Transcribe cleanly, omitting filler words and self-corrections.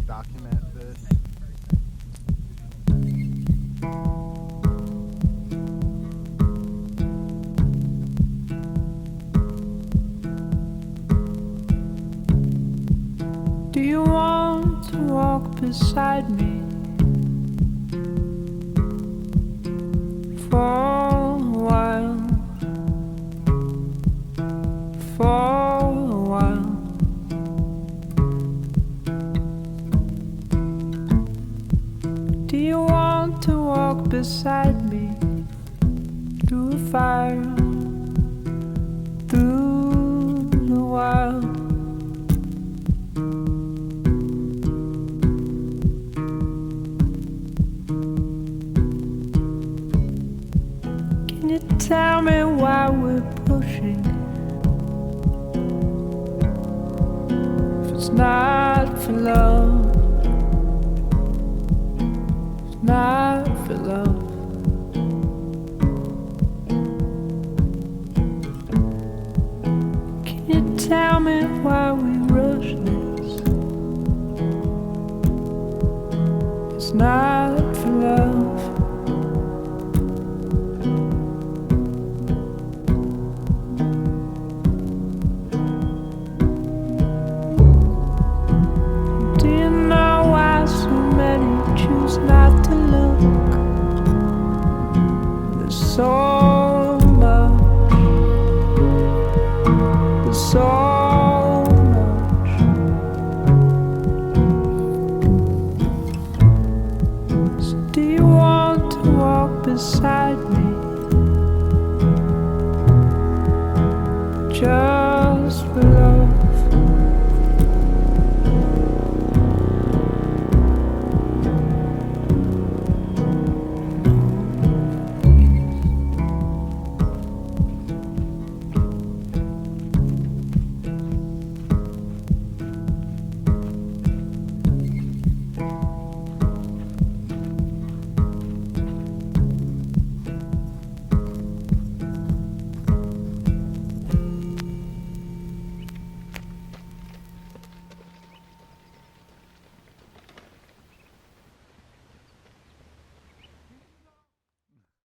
document this. Do you want to walk beside me for a while? For a while. Do you want to walk beside me through a fire, through the wild? Can you tell me why we're pushing? If it's not for love, it's not for love. Can you tell me why we rush this? It's not for love. Do you know why so many choose not to look? There's so much, there's so much. So do you want to walk beside me